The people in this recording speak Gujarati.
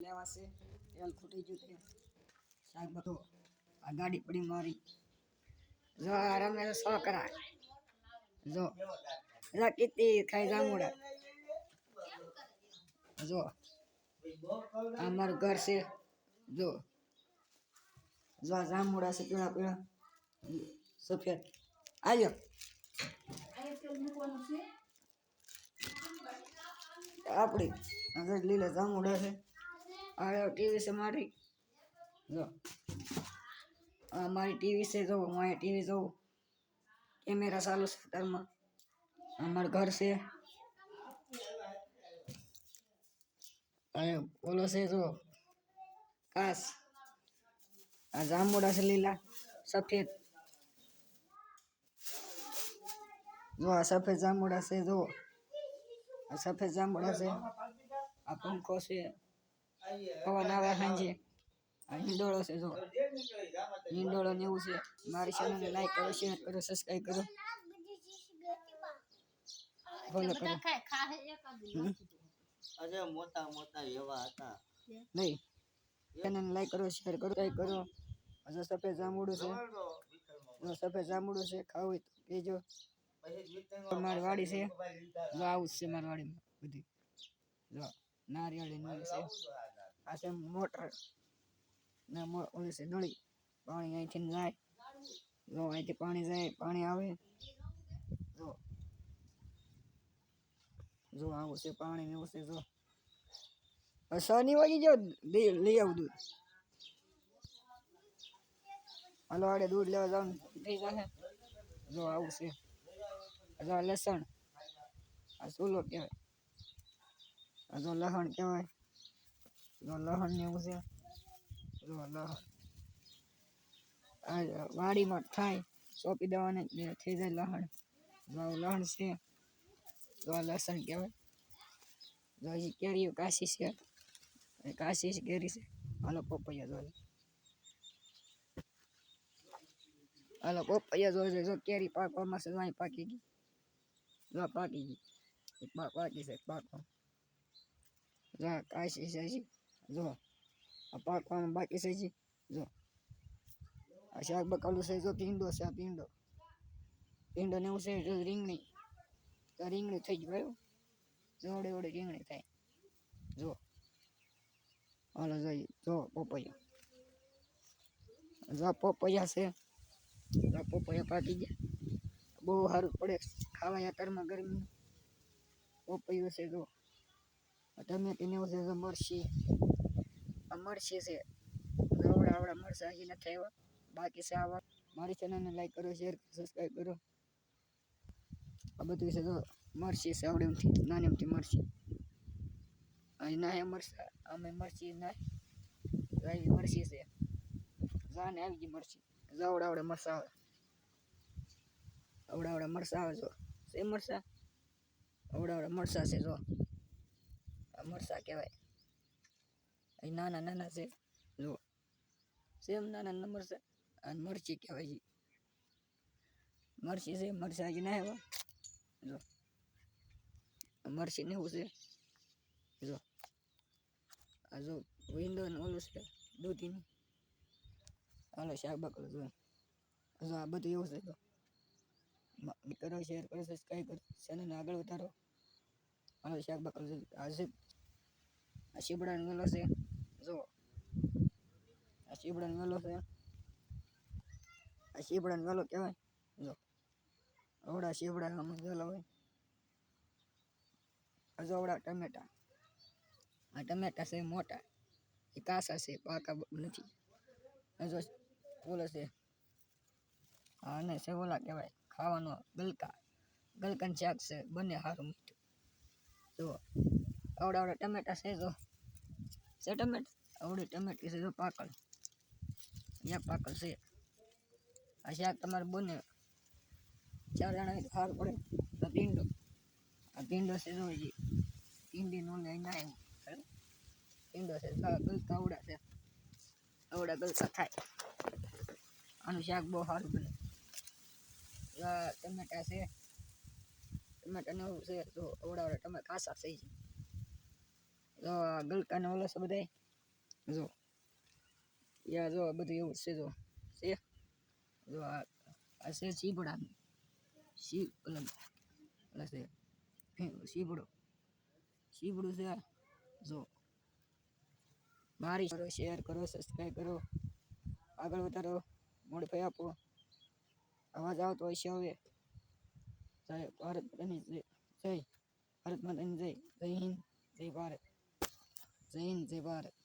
લેવાશે તેલ ખૂટી ગયું તે શાક બધો આ ગાડી પડી મારી જો આ રમે છોકરા જો કીતી ખાઈ જામુડા જો આ મારું ઘર છે જો જો જામુડા છે પીળા પીળા સફેદ આવ્યો આપડી આગળ લીલા જામુડા છે આ ટીવી છે મારી જો આ મારી ટીવી છે જો હું અહીંયા ટીવી જોઉં કેમેરા ચાલુ છે ઘરમાં અમારું ઘર છે ઓલો છે જો કાસ આ જામુડા છે લીલા સફેદ જો આ સફેદ જામુડા છે જો આ સફેદ જામુડા છે આ પંખો છે પવન આવે સાંજે આ હિંડોળો છે જો હિંડોળો ને એવું છે મારી ચેનલને લાઈક કરો શેર કરો સબસ્ક્રાઈબ કરો ફોલો કરો અરે મોટા મોટા એવા હતા નહીં ચેનલને લાઈક કરો શેર કરો લાઈક કરો હજુ સફેદ જામુડું છે સફેદ જામુડું છે ખાવું હોય તો કહેજો મારી વાડી છે જો આવું છે મારી વાડીમાં બધી જો નારિયેળી નળી છે આ છે મોટર ને ઓલી છે નળી પાણી અહીંથી જાય જો અહીંથી પાણી જાય પાણી આવે જો જો આવું છે પાણી ને એવું છે જો શની વાગી જાવ લઈ આવું દૂધ હાલો આડે દૂધ લેવા જવાનું થઈ જશે જો આવું છે જો લસણ આ ચૂલો કહેવાય આ જો લસણ કહેવાય જો લસણ ને એવું છે જો લસણ આ વાડીમાં થાય સોંપી દેવાને થઈ જાય લસણ જો લસણ છે જો લસણ કહેવાય જો હજી કેરીઓ કાશી છે કાશી છે કેરી છે હાલો પપૈયા જો હાલો પપૈયા જોઈ જો કેરી પાકવામાં છે અહીં પાકી ગઈ જો પાકી ગઈ પાકી છે પાકવા જો કાશી છે હજી જો આ પાકવાનું બાકી છે હજી જો આ શાક બકાલું છે જો ભીંડો છે આ ભીંડો ને એવું છે જો રીંગણી તો રીંગણી થઈ ગયું જોડે જોડે રીંગણી થાય જો હાલો જોઈએ જો પપૈયા જો પપૈયા છે પપૈયા પાકી ગયા બહુ સારું પડે ખાવા યાતરમાં ગરમી પપૈયું છે જો ટમેટી ને એવું છે જો મરચી આ મરચી છે આવડા મરચા હજી નથી આવ્યા બાકી છે આવા મારી ચેનલને લાઈક કરો શેર કરો સબસ્ક્રાઈબ કરો આ બધું છે જો મરચી છે આવડેમથી નાનીમથી મરચી અહીં ના મરચા અમે મરચી ના આવી મરચી છે જાને આવી ગઈ મરચી આવડે મરચા આવે આવડે મરચા આવે જો છે મરચા આવડે મરચા છે જો આ મરચા કહેવાય અહીં નાના નાના છે જો સેમ નાના મરચા અને મરચી કહેવાય મરચી છે મરચા હજી ના આવ્યા જો મરચી ને એવું છે જો આ જો વિન્ડો ને ઓલું છે દૂધીનું હાલો શાક બકલું જો જો આ બધું એવું છે જો કરો શેર કરો સબસ્ક્રાઈબ કરો ચેનલને આગળ વધારો હાલો શાક બકલું આ છે આ શીબડાનો વેલો છે જો આ શીબડાનો વેલો છે આ શીબડાનો વેલો કહેવાય જો આવડા શીબડા આમાં વેલો હોય હજુ આવડા ટમેટા આ ટમેટા છે મોટા એ કાસા છે પાકા નથી હજુ ઓલો છે હા ને છે ઓલા કહેવાય ખાવાનો ગલકાનું શાક છે બંને સારું મીઠું જો આવડા ટમેટા છે જો છે ટમેટા આવડી ટમેટી છે જો પાકળ અહીંયા પાકળ છે આ શાક તમારે બને 4 જણા સારું પડે આ ભીંડો છે જો હજી ભીંડી નો લઈ ના આવ્યું ભીંડો છે ગલકા આવડા છે આવડા ગલકા થાય આનું શાક બહુ સારું બને ટમેટા છે ટમેટા ને એવું છે તો આવડા ટમેટા કાસા થઈ જાય જો ગલકા ને ઓલો છે બધા જો યા જો આ બધું એવું છે જો છે જો આ છે ચીબડા અલગ અલગ છે શીબડું છે આ. જો મારી કરો શેર કરો સબસ્ક્રાઈબ કરો આગળ વધારો મોડફાઈ આપો અવાજ આવતો હશે હવે જય ભારત માતાની જય ભારત માતાની જય જય હિન્દ જય ભારત જય હિન્દ જય ભારત.